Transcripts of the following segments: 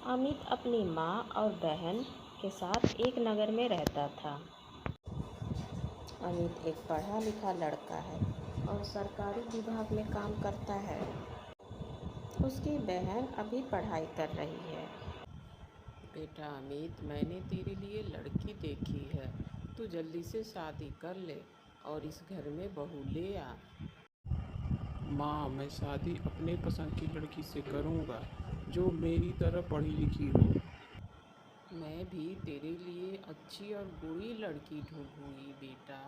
अमित अपनी माँ और बहन के साथ एक नगर में रहता था। अमित एक पढ़ा लिखा लड़का है और सरकारी विभाग में काम करता है। उसकी बहन अभी पढ़ाई कर रही है। बेटा अमित, मैंने तेरे लिए लड़की देखी है। तू जल्दी से शादी कर ले और इस घर में बहू ले आ। माँ, मैं शादी अपने पसंद की लड़की से करूँगा जो मेरी तरह पढ़ी लिखी हो। मैं भी तेरे लिए अच्छी और बुरी लड़की ढूंढूंगी बेटा,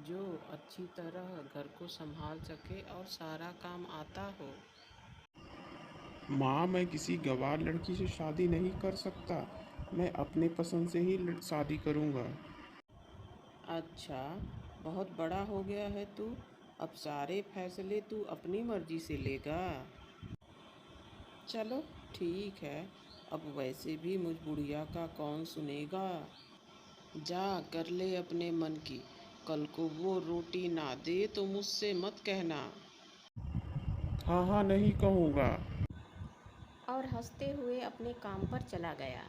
जो अच्छी तरह घर को संभाल सके और सारा काम आता हो। माँ, मैं किसी गंवार लड़की से शादी नहीं कर सकता। मैं अपने पसंद से ही शादी करूँगा। अच्छा, बहुत बड़ा हो गया है तू। अब सारे फैसले तू अपनी मर्जी से लेगा। चलो ठीक है, अब वैसे भी मुझ बुढ़िया का कौन सुनेगा। जा कर ले अपने मन की। कल को वो रोटी ना दे तो मुझसे मत कहना। हाँ हाँ, नहीं कहूँगा। और हंसते हुए अपने काम पर चला गया।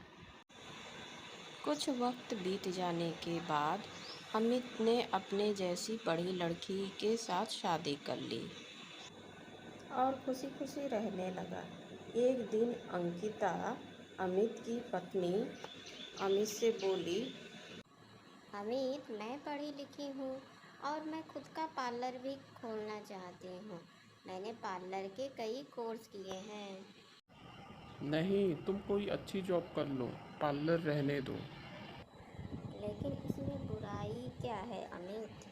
कुछ वक्त बीत जाने के बाद अमित ने अपने जैसी पढ़ी लड़की के साथ शादी कर ली और खुशी खुशी रहने लगा। एक दिन अंकिता, अमित की पत्नी, अमित से बोली, अमित, मैं पढ़ी लिखी हूँ और मैं खुद का पार्लर भी खोलना चाहती हूँ। मैंने पार्लर के कई कोर्स किए हैं। नहीं, तुम कोई अच्छी जॉब कर लो, पार्लर रहने दो। लेकिन इसमें बुराई क्या है अमित?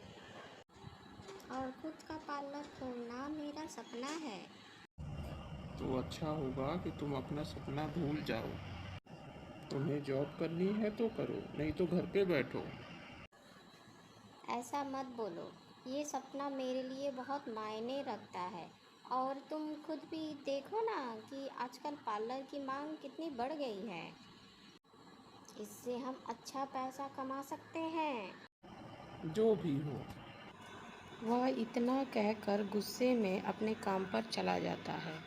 और खुद का पार्लर खोलना मेरा सपना है। तो अच्छा होगा कि तुम अपना सपना भूल जाओ। तुम्हें जॉब करनी है तो करो, नहीं तो घर पे बैठो। ऐसा मत बोलो, ये सपना मेरे लिए बहुत मायने रखता है। और तुम खुद भी देखो ना कि आजकल पार्लर की मांग कितनी बढ़ गई है। इससे हम अच्छा पैसा कमा सकते हैं। जो भी हो। वह इतना कहकर गुस्से में अपने काम पर चला जाता है।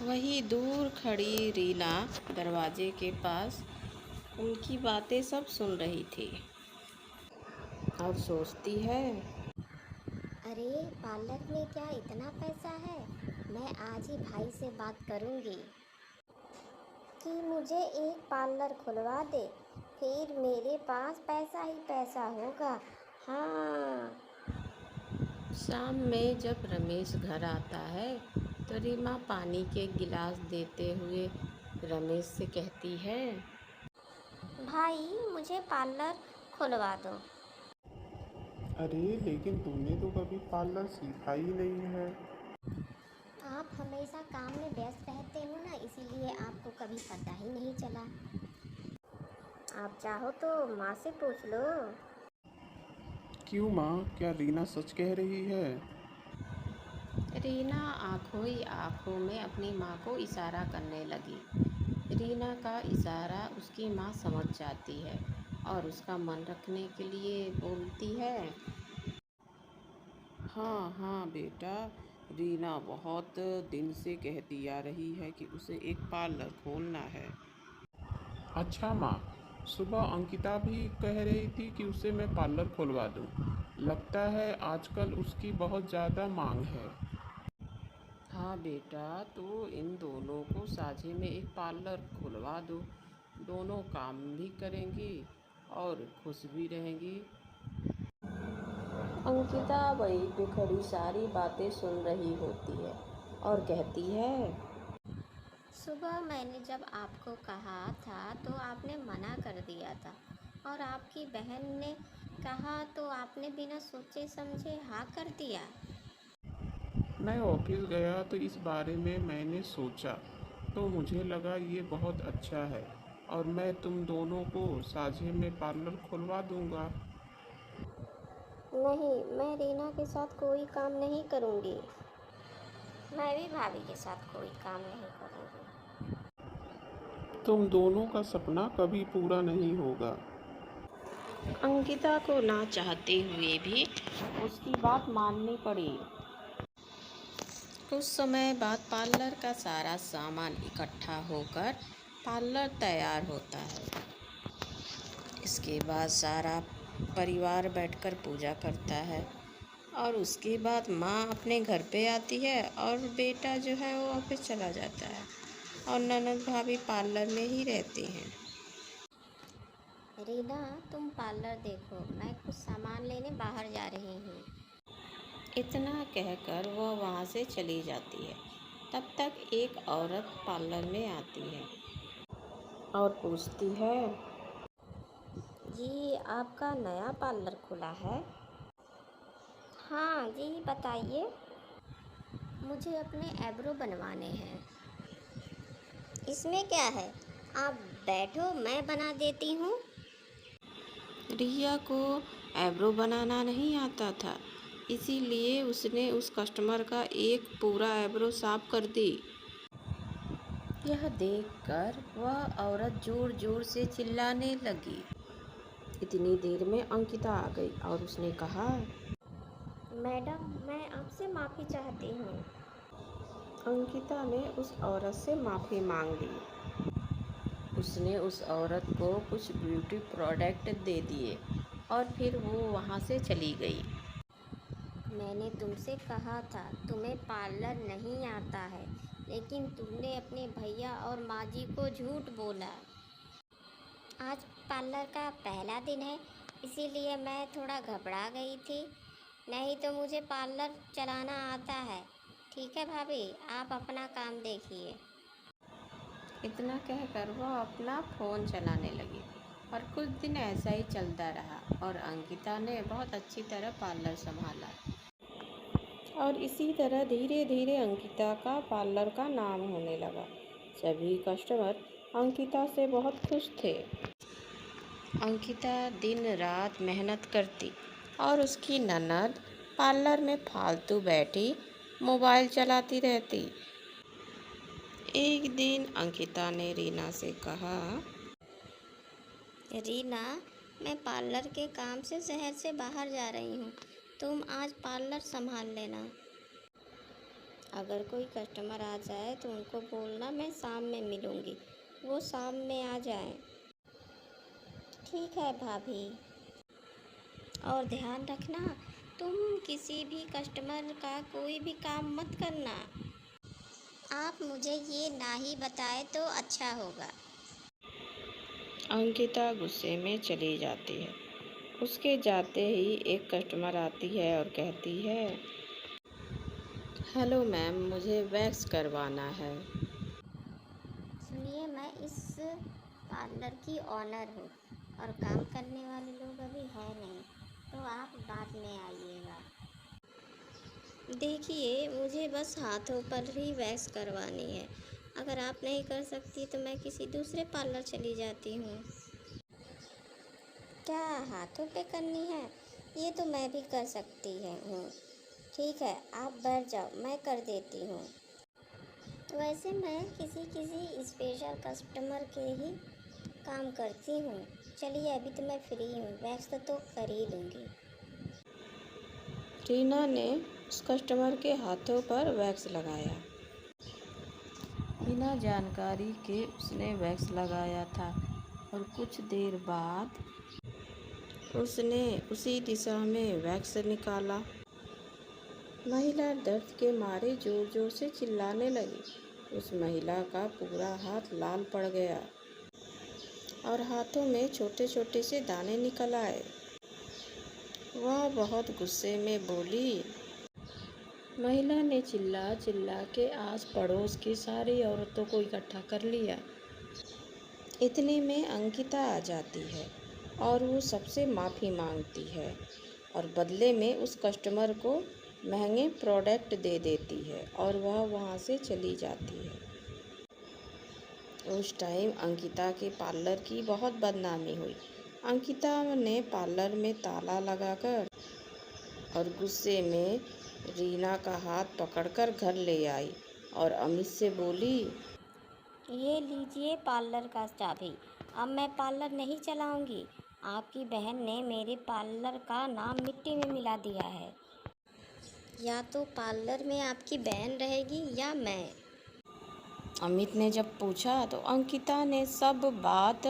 वहीं दूर खड़ी रीना दरवाजे के पास उनकी बातें सब सुन रही थी और सोचती है, अरे, पार्लर में क्या इतना पैसा है? मैं आज ही भाई से बात करूंगी कि मुझे एक पार्लर खुलवा दे। फिर मेरे पास पैसा ही पैसा होगा। हाँ। शाम में जब रमेश घर आता है तो रीमा पानी के गिलास देते हुए रमेश से कहती है, भाई, मुझे पार्लर खुलवा दो। अरे लेकिन तुमने तो कभी पार्लर सीखा ही नहीं है। आप हमेशा काम में व्यस्त रहते हो ना, इसीलिए आपको कभी पता ही नहीं चला। आप चाहो तो माँ से पूछ लो। क्यों माँ, क्या रीना सच कह रही है? रीना आंखों ही आंखों में अपनी माँ को इशारा करने लगी। रीना का इशारा उसकी माँ समझ जाती है और उसका मन रखने के लिए बोलती है, हाँ हाँ बेटा, रीना बहुत दिन से कहती आ रही है कि उसे एक पार्लर खोलना है। अच्छा माँ, सुबह अंकिता भी कह रही थी कि उसे मैं पार्लर खुलवा दूँ। लगता है आजकल उसकी बहुत ज़्यादा मांग है। हाँ बेटा, तो इन दोनों को साझे में एक पार्लर खुलवा दो। दोनों काम भी करेंगी और खुश भी रहेंगी। अंकिता वहीं पे खड़ी सारी बातें सुन रही होती है और कहती है, सुबह मैंने जब आपको कहा था तो आपने मना कर दिया था, और आपकी बहन ने कहा तो आपने बिना सोचे समझे हाँ कर दिया। मैं ऑफिस गया तो इस बारे में मैंने सोचा, तो मुझे लगा ये बहुत अच्छा है और मैं तुम दोनों को साझे में पार्लर खुलवा दूंगा। नहीं, मैं रीना के साथ कोई काम नहीं करूँगी। मैं भी भाभी के साथ कोई काम नहीं करूँगी। तुम दोनों का सपना कभी पूरा नहीं होगा। अंकिता को ना चाहते हुए भी उसकी बात माननी पड़ी। कुछ समय बाद पार्लर का सारा सामान इकट्ठा होकर पार्लर तैयार होता है। इसके बाद सारा परिवार बैठकर पूजा करता है और उसके बाद माँ अपने घर पे आती है और बेटा जो है वो ऑफिस चला जाता है और ननद भाभी पार्लर में ही रहती हैं। रीना, तुम पार्लर देखो, मैं कुछ सामान लेने बाहर जा रही हूँ। इतना कहकर वह वहाँ से चली जाती है। तब तक एक औरत पार्लर में आती है और पूछती है, जी, आपका नया पार्लर खुला है? हाँ जी, बताइए। मुझे अपने आईब्रो बनवाने हैं। इसमें क्या है, आप बैठो, मैं बना देती हूँ। रिया को आईब्रो बनाना नहीं आता था, इसीलिए उसने उस कस्टमर का एक पूरा आईब्रो साफ कर दी। यह देखकर वह औरत जोर जोर से चिल्लाने लगी। इतनी देर में अंकिता आ गई और उसने कहा, मैडम, मैं आपसे माफ़ी चाहती हूँ। अंकिता ने उस औरत से माफ़ी मांग ली। उसने उस औरत को कुछ ब्यूटी प्रोडक्ट दे दिए और फिर वो वहाँ से चली गई। मैंने तुमसे कहा था तुम्हें पार्लर नहीं आता है, लेकिन तुमने अपने भैया और माँ जी को झूठ बोला। आज पार्लर का पहला दिन है, इसीलिए मैं थोड़ा घबरा गई थी, नहीं तो मुझे पार्लर चलाना आता है। ठीक है भाभी, आप अपना काम देखिए। इतना कहकर वह अपना फ़ोन चलाने लगी और कुछ दिन ऐसा ही चलता रहा और अंकिता ने बहुत अच्छी तरह पार्लर संभाला और इसी तरह धीरे धीरे अंकिता का पार्लर का नाम होने लगा। सभी कस्टमर अंकिता से बहुत खुश थे। अंकिता दिन रात मेहनत करती और उसकी ननद पार्लर में फालतू बैठी मोबाइल चलाती रहती। एक दिन अंकिता ने रीना से कहा, रीना, मैं पार्लर के काम से शहर से बाहर जा रही हूँ, तुम आज पार्लर संभाल लेना। अगर कोई कस्टमर आ जाए तो उनको बोलना मैं शाम में मिलूँगी, वो शाम में आ जाए। ठीक है भाभी। और ध्यान रखना, तुम किसी भी कस्टमर का कोई भी काम मत करना। आप मुझे ये ना ही बताए तो अच्छा होगा। अंकिता गुस्से में चली जाती है। उसके जाते ही एक कस्टमर आती है और कहती है, हेलो मैम, मुझे वैक्स करवाना है। सुनिए, मैं इस पार्लर की ऑनर हूँ और काम करने वाले लोग अभी है नहीं, तो आप बाद में आइएगा। देखिए, मुझे बस हाथों पर ही वैक्स करवानी है। अगर आप नहीं कर सकती तो मैं किसी दूसरे पार्लर चली जाती हूँ। क्या हाथों पे करनी है? ये तो मैं भी कर सकती हूँ। ठीक है, आप बैठ जाओ, मैं कर देती हूँ। वैसे मैं किसी किसी स्पेशल कस्टमर के ही काम करती हूँ। चलिए, अभी तो मैं फ्री हूँ, वैक्स तो कर ही लूँगी। रीना ने उस कस्टमर के हाथों पर वैक्स लगाया। बिना जानकारी के उसने वैक्स लगाया था और कुछ देर बाद उसने उसी दिशा में वैक्स निकाला। महिला दर्द के मारे जोर जोर से चिल्लाने लगी। उस महिला का पूरा हाथ लाल पड़ गया और हाथों में छोटे छोटे से दाने निकल आए। वह बहुत गुस्से में बोली। महिला ने चिल्ला चिल्ला के आस पड़ोस की सारी औरतों को इकट्ठा कर लिया। इतने में अंकिता आ जाती है और वो सबसे माफ़ी मांगती है और बदले में उस कस्टमर को महंगे प्रोडक्ट दे देती है और वह वहाँ से चली जाती है। उस टाइम अंकिता के पार्लर की बहुत बदनामी हुई। अंकिता ने पार्लर में ताला लगाकर और गुस्से में रीना का हाथ पकड़कर घर ले आई और अमित से बोली, ये लीजिए पार्लर का चाबी। अब मैं पार्लर नहीं चलाऊंगी। आपकी बहन ने मेरे पार्लर का नाम मिट्टी में मिला दिया है। या तो पार्लर में आपकी बहन रहेगी या मैं। अमित ने जब पूछा तो अंकिता ने सब बात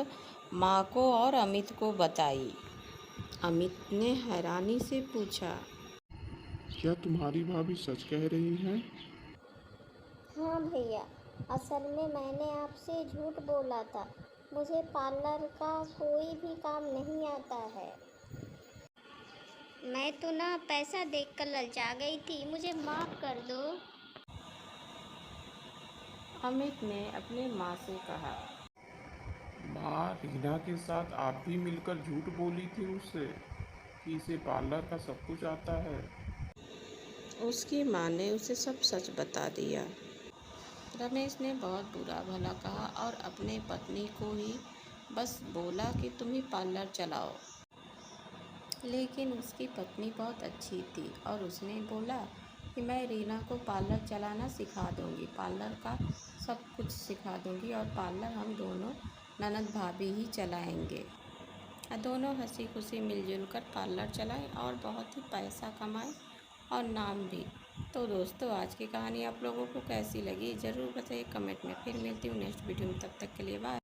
माँ को और अमित को बताई। अमित ने हैरानी से पूछा, क्या तुम्हारी भाभी सच कह रही हैं? हाँ भैया, असल में मैंने आपसे झूठ बोला था। मुझे पार्लर का कोई भी काम नहीं आता है। मैं तो ना पैसा देखकर ललचा गई थी, मुझे माफ़ कर दो। अमित ने अपनी माँ से कहा। माँ, रीना के साथ आप भी मिलकर झूठ बोली थी उससे कि इसे पार्लर का सब कुछ आता है। उसकी माँ ने उसे सब सच बता दिया। रमेश ने बहुत बुरा भला कहा और अपने पत्नी को ही बस बोला कि तुम ही पार्लर चलाओ। लेकिन उसकी पत्नी बहुत अच्छी थी और उसने बोला कि मैं रीना को पार्लर चलाना सिखा दूंगी, पार्लर का सब कुछ सिखा दूंगी और पार्लर हम दोनों ननद भाभी ही चलाएंगे। दोनों हंसी खुशी मिलजुल कर पार्लर चलाएं और बहुत ही पैसा कमाएं और नाम भी। तो दोस्तों, आज की कहानी आप लोगों को कैसी लगी ज़रूर बताइए कमेंट में। फिर मिलती हूँ नेक्स्ट वीडियो में, तब तक के लिए बाय।